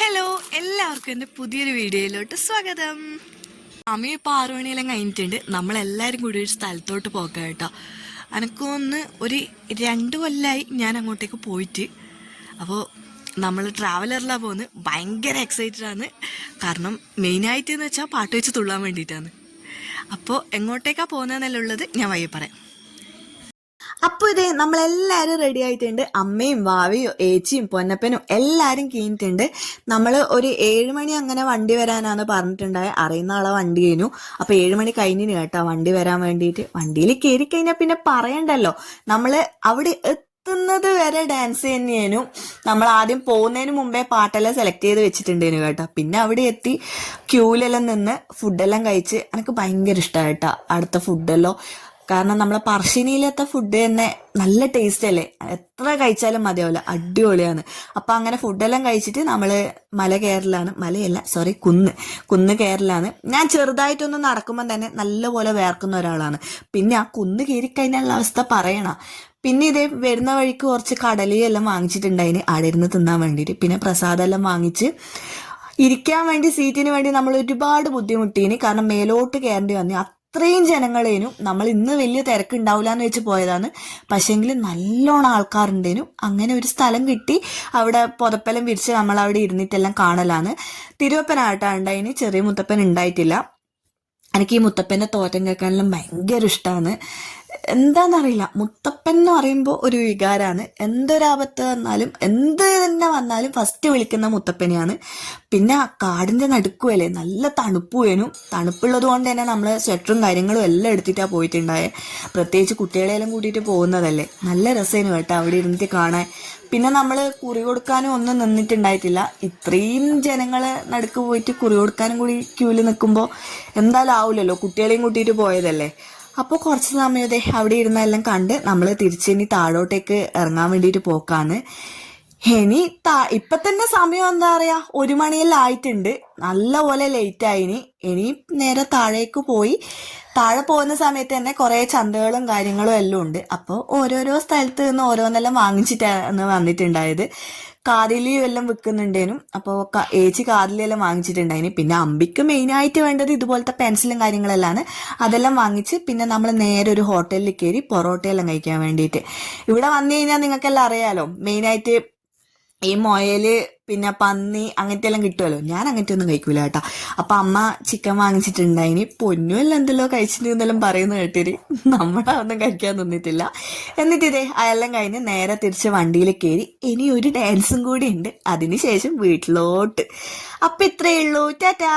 Hello, എല്ലാവർക്കും എൻ്റെ പുതിയൊരു വീഡിയോയിലോട്ട് സ്വാഗതം. സമയം ഇപ്പോൾ 6 മണിയെല്ലാം കഴിഞ്ഞിട്ടുണ്ട്. നമ്മളെല്ലാവരും കൂടി ഒരു സ്ഥലത്തോട്ട് പോകാം കേട്ടോ. എനക്കൊന്ന് ഒരു 2 കൊല്ലമായി ഞാൻ അങ്ങോട്ടേക്ക് പോയിട്ട്. അപ്പോൾ നമ്മൾ ട്രാവലറിലാണ് പോകുന്നത്. ഭയങ്കര എക്സൈറ്റഡ് ആണ്. കാരണം മെയിനായിട്ട് എന്ന് വെച്ചാൽ പാട്ട് വെച്ച് തുള്ളാൻ വേണ്ടിയിട്ടാണ്. അപ്പോൾ എങ്ങോട്ടേക്കാണ് പോകുന്നതെന്നല്ല ഉള്ളത് ഞാൻ വയ്യ പറയാം. അപ്പോൾ ഇതേ നമ്മളെല്ലാവരും റെഡി ആയിട്ടുണ്ട്. അമ്മയും വാവയും ഏച്ചിയും പൊന്നപ്പനും എല്ലാവരും കീഞ്ഞിട്ടുണ്ട്. നമ്മൾ ഒരു 7 മണി അങ്ങനെ വണ്ടി വരാനാണ് പറഞ്ഞിട്ടുണ്ടായത്. അറിയുന്ന ആളെ വണ്ടി കഴിഞ്ഞു. അപ്പോൾ 7 മണി കഴിഞ്ഞിന് കേട്ടോ വണ്ടി വരാൻ വേണ്ടിയിട്ട്. വണ്ടിയിൽ കയറി കഴിഞ്ഞാൽ പിന്നെ പറയണ്ടല്ലോ, നമ്മൾ അവിടെ എത്തുന്നത് വരെ ഡാൻസ് തന്നെയായിരുന്നു. നമ്മൾ ആദ്യം പോകുന്നതിന് മുമ്പേ പാട്ടെല്ലാം സെലക്ട് ചെയ്ത് വെച്ചിട്ടുണ്ടേനു കേട്ടോ. പിന്നെ അവിടെ എത്തി ക്യൂലെല്ലാം നിന്ന് ഫുഡെല്ലാം കഴിച്ച് എനിക്ക് ഭയങ്കര ഇഷ്ടമായി കേട്ടോ അടുത്ത ഫുഡെല്ലാം. കാരണം നമ്മളെ പറശ്ശിനിയിലത്തെ ഫുഡ് തന്നെ നല്ല ടേസ്റ്റ് അല്ലേ, എത്ര കഴിച്ചാലും മതിയാവില്ല, അടിപൊളിയാണ്. അപ്പം അങ്ങനെ ഫുഡെല്ലാം കഴിച്ചിട്ട് നമ്മൾ മല കയറലാണ്. മലയല്ല, സോറി, കുന്ന് കയറലാണ്. ഞാൻ ചെറുതായിട്ടൊന്ന് നടക്കുമ്പോൾ തന്നെ നല്ലപോലെ വേർക്കുന്ന ഒരാളാണ്. പിന്നെ ആ കുന്ന് കയറിക്കഴിഞ്ഞാലുള്ള അവസ്ഥ പറയണം. പിന്നെ ഇതേ വരുന്ന വഴിക്ക് കുറച്ച് കടലയെല്ലാം വാങ്ങിച്ചിട്ടുണ്ടായിന് അവിടെ ഇരുന്ന് തിന്നാൻ വേണ്ടിയിട്ട്. പിന്നെ പ്രസാദമെല്ലാം വാങ്ങിച്ച് ഇരിക്കാൻ വേണ്ടി സീറ്റിന് വേണ്ടി നമ്മൾ ഒരുപാട് ബുദ്ധിമുട്ടീന്. കാരണം മേലോട്ട് കയറേണ്ടി വന്നു. അത്രയും ജനങ്ങളേനു. നമ്മൾ ഇന്ന് വലിയ തിരക്കുണ്ടാവില്ല എന്ന് വെച്ച് പോയതാണ്. പക്ഷേങ്കിൽ നല്ലോണം ആൾക്കാരുണ്ടേനു. അങ്ങനെ ഒരു സ്ഥലം കിട്ടി. അവിടെ പുതപ്പെല്ലാം വിരിച്ച് നമ്മൾ അവിടെ ഇരുന്നിട്ടെല്ലാം കാണലാണ്. തിരുവപ്പനായിട്ടാണ് ഉണ്ടായിന്, ചെറിയ മുത്തപ്പൻ ഉണ്ടായിട്ടില്ല. എനിക്ക് ഈ മുത്തപ്പൻ്റെ തോറ്റം കേൾക്കാനെല്ലാം ഭയങ്കര ഇഷ്ടമാണ്. എന്താണെന്നറിയില്ല, മുത്തപ്പൻ എന്ന് പറയുമ്പോൾ ഒരു വികാരമാണ്. എന്തൊരാപത്ത് വന്നാലും എന്ത് തന്നെ വന്നാലും ഫസ്റ്റ് വിളിക്കുന്ന മുത്തപ്പനെയാണ്. പിന്നെ കാടിൻ്റെ നടുക്കുമല്ലേ, നല്ല തണുപ്പുവേനും. തണുപ്പുള്ളത് കൊണ്ട് തന്നെ നമ്മൾ സ്വെറ്ററും കാര്യങ്ങളും എല്ലാം എടുത്തിട്ടാണ് പോയിട്ടുണ്ടായത്. പ്രത്യേകിച്ച് കുട്ടികളെല്ലാം കൂട്ടിയിട്ട് പോകുന്നതല്ലേ. നല്ല രസമായിരുന്നു കേട്ടോ അവിടെ ഇരുന്നിട്ട് കാണാൻ. പിന്നെ നമ്മൾ കുറി കൊടുക്കാനും ഒന്നും നിന്നിട്ടുണ്ടായിട്ടില്ല. ഇത്രയും ജനങ്ങളെ നടുക്ക് പോയിട്ട് കുറി കൊടുക്കാനും കൂടി ക്യൂവിൽ നിൽക്കുമ്പോൾ എന്തായാലും ആവില്ലല്ലോ, കുട്ടികളെയും കൂട്ടിയിട്ട് പോയതല്ലേ. അപ്പോൾ കുറച്ച് സമയത്തെ അവിടെ ഇരുന്നെല്ലാം കണ്ട് നമ്മൾ തിരിച്ചിനി താഴോട്ടേക്ക് ഇറങ്ങാൻ വേണ്ടിയിട്ട് പോക്കാണ്. ഇനി ഇപ്പൊ തന്നെ സമയം എന്താ പറയാ, 1 മണിയെല്ലാം ആയിട്ടുണ്ട്. നല്ല പോലെ ലേറ്റ് ആയിനി. ഇനി നേരെ താഴേക്ക് പോയി. താഴെ പോകുന്ന സമയത്ത് തന്നെ കുറെ ചന്തകളും കാര്യങ്ങളും എല്ലാം ഉണ്ട്. അപ്പോൾ ഓരോരോ സ്ഥലത്ത് നിന്ന് ഓരോന്നെല്ലാം വാങ്ങിച്ചിട്ടാണ് വന്നിട്ടുണ്ടായത്. കാതിലിയും എല്ലാം വിൽക്കുന്നുണ്ടേനും. അപ്പോൾ ഏച്ചി കാതിലെല്ലാം വാങ്ങിച്ചിട്ടുണ്ടായിന്. പിന്നെ അമ്പിക്ക് മെയിനായിട്ട് വേണ്ടത് ഇതുപോലത്തെ പെൻസിലും കാര്യങ്ങളെല്ലാം. അതെല്ലാം വാങ്ങിച്ച് പിന്നെ നമ്മൾ നേരെ ഒരു ഹോട്ടലിൽ കയറി പൊറോട്ടയെല്ലാം കഴിക്കാൻ വേണ്ടിയിട്ട്. ഇവിടെ വന്നു കഴിഞ്ഞാൽ നിങ്ങൾക്കെല്ലാം അറിയാലോ, മെയിനായിട്ട് ഈ മുയല് പിന്നെ പന്നി അങ്ങനത്തെ എല്ലാം കിട്ടുമല്ലോ. ഞാൻ അങ്ങനത്തെ ഒന്നും കഴിക്കൂല കേട്ടോ. അപ്പം അമ്മ ചിക്കൻ വാങ്ങിച്ചിട്ടുണ്ടായിനി. പൊന്നുമെല്ലാം എന്തെല്ലോ കഴിച്ചിട്ടുണ്ടെന്നെല്ലാം പറയുന്നത് കേട്ടിട്ട് നമ്മളൊന്നും കഴിക്കാൻ നിന്നിട്ടില്ല. എന്നിട്ട് ഇതേ അതെല്ലാം കഴിഞ്ഞ് നേരെ തിരിച്ച് വണ്ടിയിൽ കയറി. ഇനി ഒരു ഡാൻസും കൂടി ഉണ്ട്, അതിനുശേഷം വീട്ടിലോട്ട്. അപ്പം ഇത്രയേ ഉള്ളൂ. ടാറ്റാ.